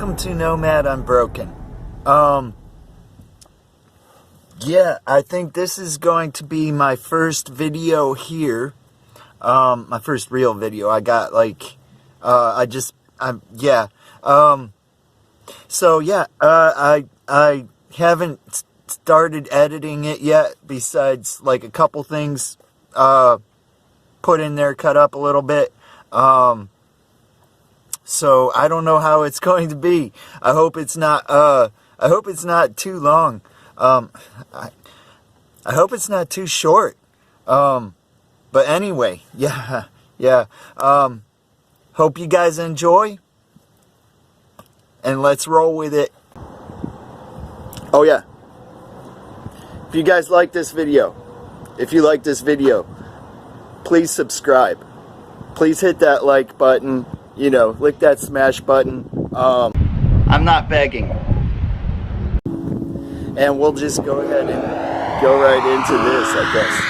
welcome to Nomad Unbroken. Yeah, I think this is going to be my first video here. My first real video. I got like, I haven't started editing it yet, besides like a couple things, put in there, cut up a little bit. So I don't know how it's going to be. I hope it's not too long. I hope it's not too short. But anyway, yeah. Hope you guys enjoy. And let's roll with it. Oh yeah. If you guys like this video, please subscribe. Please hit that like button. You know, click that smash button. I'm not begging. And we'll just go ahead and go right into this, I guess.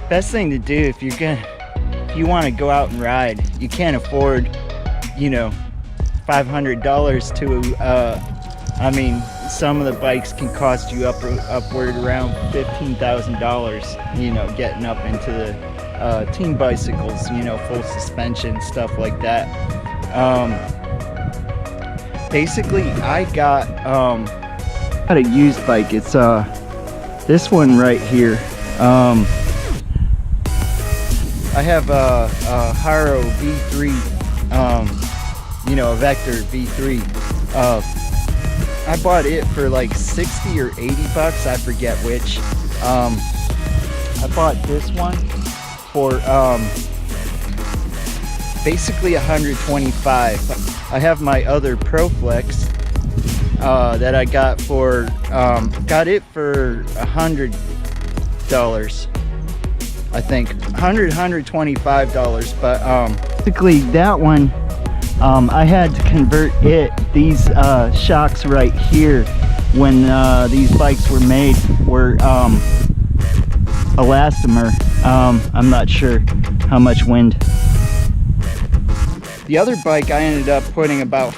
Best thing to do if you want to go out and ride, you can't afford, $500 to, I mean, some of the bikes can cost you upward around $15,000, getting up into the team bicycles, full suspension, stuff like that. Basically, I got a used bike. It's this one right here. I have a Haro V3, a Vector V3. I bought it for like 60 or 80 bucks, I forget which. I bought this one for basically 125. I have my other ProFlex that I got for got it for $100, I think $125. But basically that one, I had to convert these shocks right here when these bikes were made were elastomer. I'm not sure how much wind. The other bike I ended up putting about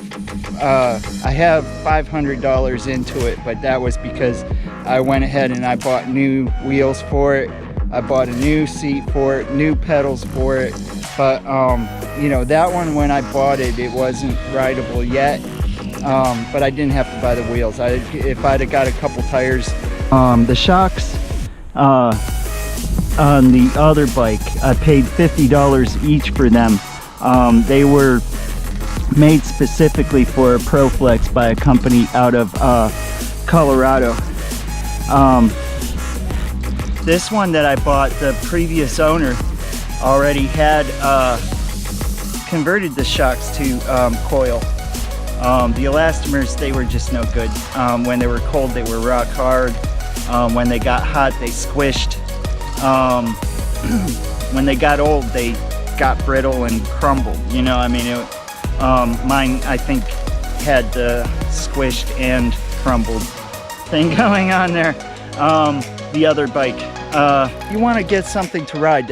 I have $500 into it, but that was because I went ahead and I bought new wheels for it. I bought a new seat for it, new pedals for it. But you know, that one, when I bought it, it wasn't rideable yet. But I didn't have to buy the wheels. If I'd have got a couple tires. The shocks on the other bike, I paid $50 each for them. They were made specifically for a ProFlex by a company out of Colorado. This one that I bought, the previous owner already had converted the shocks to coil. The elastomers, they were just no good. When they were cold, they were rock hard. When they got hot, they squished. When they got old, they got brittle and crumbled. You know, I mean, mine, I think, had the squished and crumbled thing going on there. The other bike, you want to get something to ride.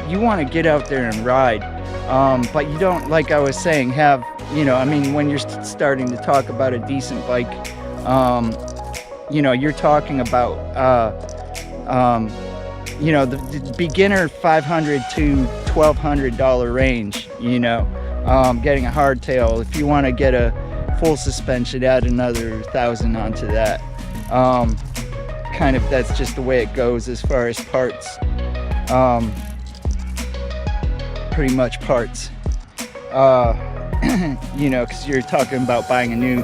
You want to get out there and ride, but you don't, like I was saying, have, you know, I mean, when you're starting to talk about a decent bike, you know, you're talking about, you know, the beginner $500 to $1,200 range, you know, getting a hardtail. If you want to get a full suspension, add another $1,000 onto that. Kind of, that's just the way it goes as far as parts. Pretty much parts. You know, because you're talking about buying a new,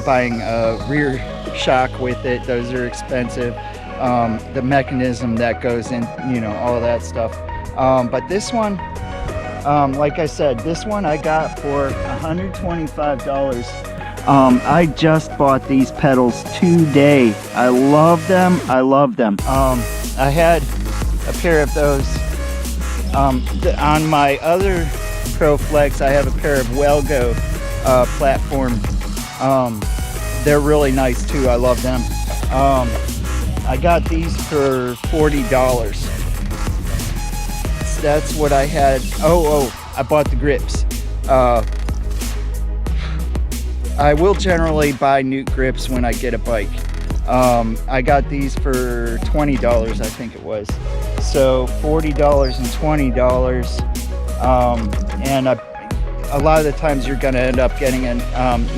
buying a rear shock with it. Those are expensive. The mechanism that goes in, you know, all that stuff. But this one, like I said, this one I got for $125. I just bought these pedals today. I love them. I love them. I had a pair of those. On my other ProFlex, I have a pair of Welgo platform. They're really nice too. I love them. I got these for $40. That's what I had. Oh, I bought the grips. I will generally buy new grips when I get a bike. I got these for $20, I think it was. So $40 and $20. And a lot of the times you're gonna end up getting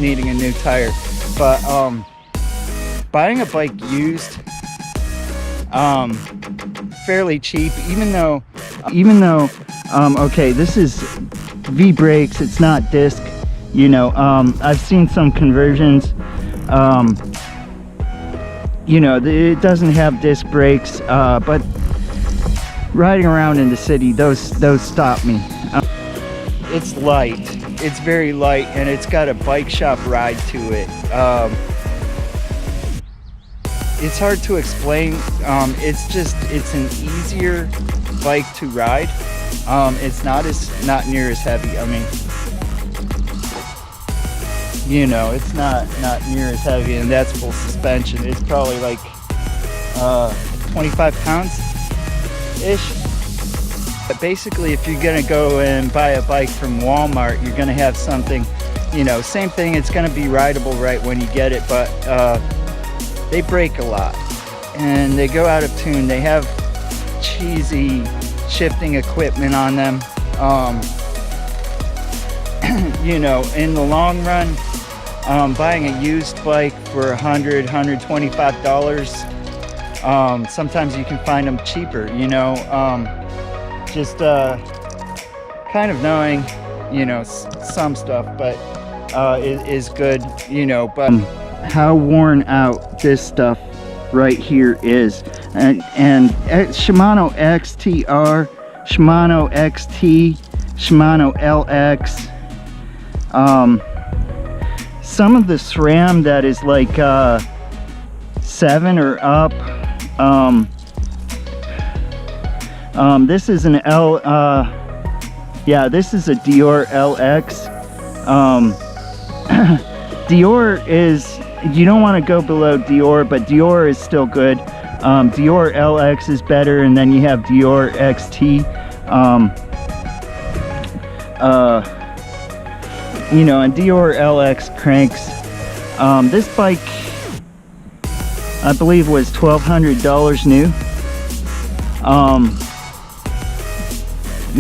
needing a new tire. But buying a bike used, fairly cheap, even though okay, this is V-brakes, it's not disc, you know. I've seen some conversions, you know, it doesn't have disc brakes, but riding around in the city, those stop me. It's light, it's very light, and it's got a bike shop ride to it. It's hard to explain. It's an easier bike to ride. It's not near as heavy. I mean, you know, it's not near as heavy, and that's full suspension. It's probably like 25 pounds ish. But basically, if you're gonna go and buy a bike from Walmart, you're gonna have something, you know, same thing. It's gonna be rideable right when you get it, but they break a lot and they go out of tune. They have cheesy shifting equipment on them. You know, in the long run, buying a used bike for $100, $125, sometimes you can find them cheaper, you know. Just kind of knowing, you know, some stuff, but is good, you know. But how worn out this stuff right here is, and Shimano XTR, Shimano XT, Shimano LX, some of the SRAM that is like 7 or up. This is an this is a Deore LX. Deore is, you don't want to go below Deore, but Deore is still good. Deore LX is better, and then you have Deore XT. You know, and Deore LX cranks. This bike, I believe, was $1,200 new.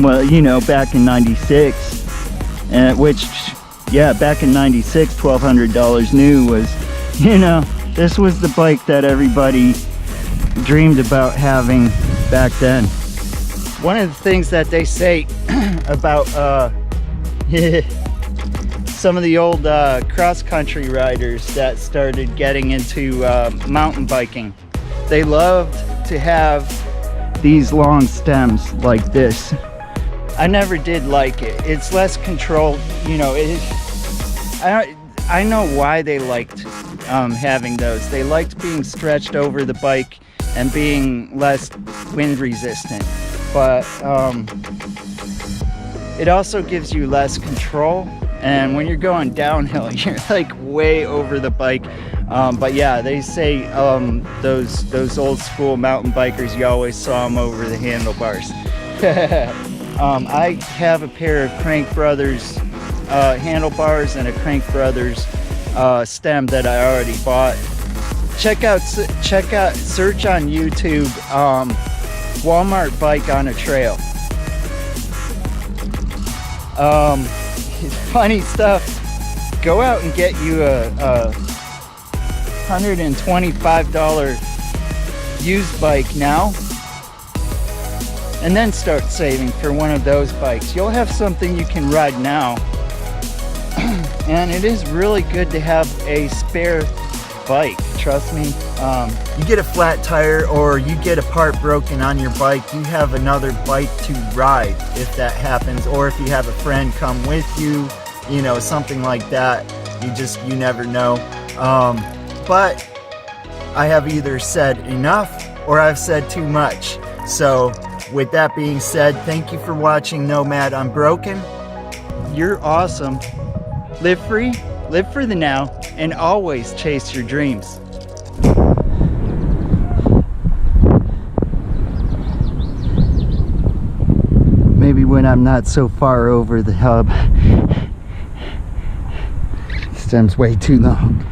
Well, you know, back in '96, which, yeah, back in '96, $1,200 new was, you know, this was the bike that everybody dreamed about having back then. One of the things that they say about some of the old cross-country riders that started getting into mountain biking, they loved to have these long stems like this. I never did like it. It's less controlled, you know. I know why they liked having those. They liked being stretched over the bike and being less wind resistant, but it also gives you less control, and when you're going downhill you're like way over the bike. But yeah, they say those old school mountain bikers, you always saw them over the handlebars. I have a pair of Crank Brothers handlebars and a Crank Brothers stem that I already bought. Search on YouTube Walmart bike on a trail. Funny stuff. Go out and get you a $125 used bike now, and then start saving for one of those bikes. You'll have something you can ride now. And it is really good to have a spare bike, trust me. You get a flat tire or you get a part broken on your bike, you have another bike to ride if that happens, or if you have a friend come with you, you know, something like that. You never know. But I have either said enough or I've said too much. So with that being said, thank you for watching Nomad Unbroken. You're awesome. Live free, live for the now, and always chase your dreams. Maybe when I'm not so far over the hub. Stem's way too long.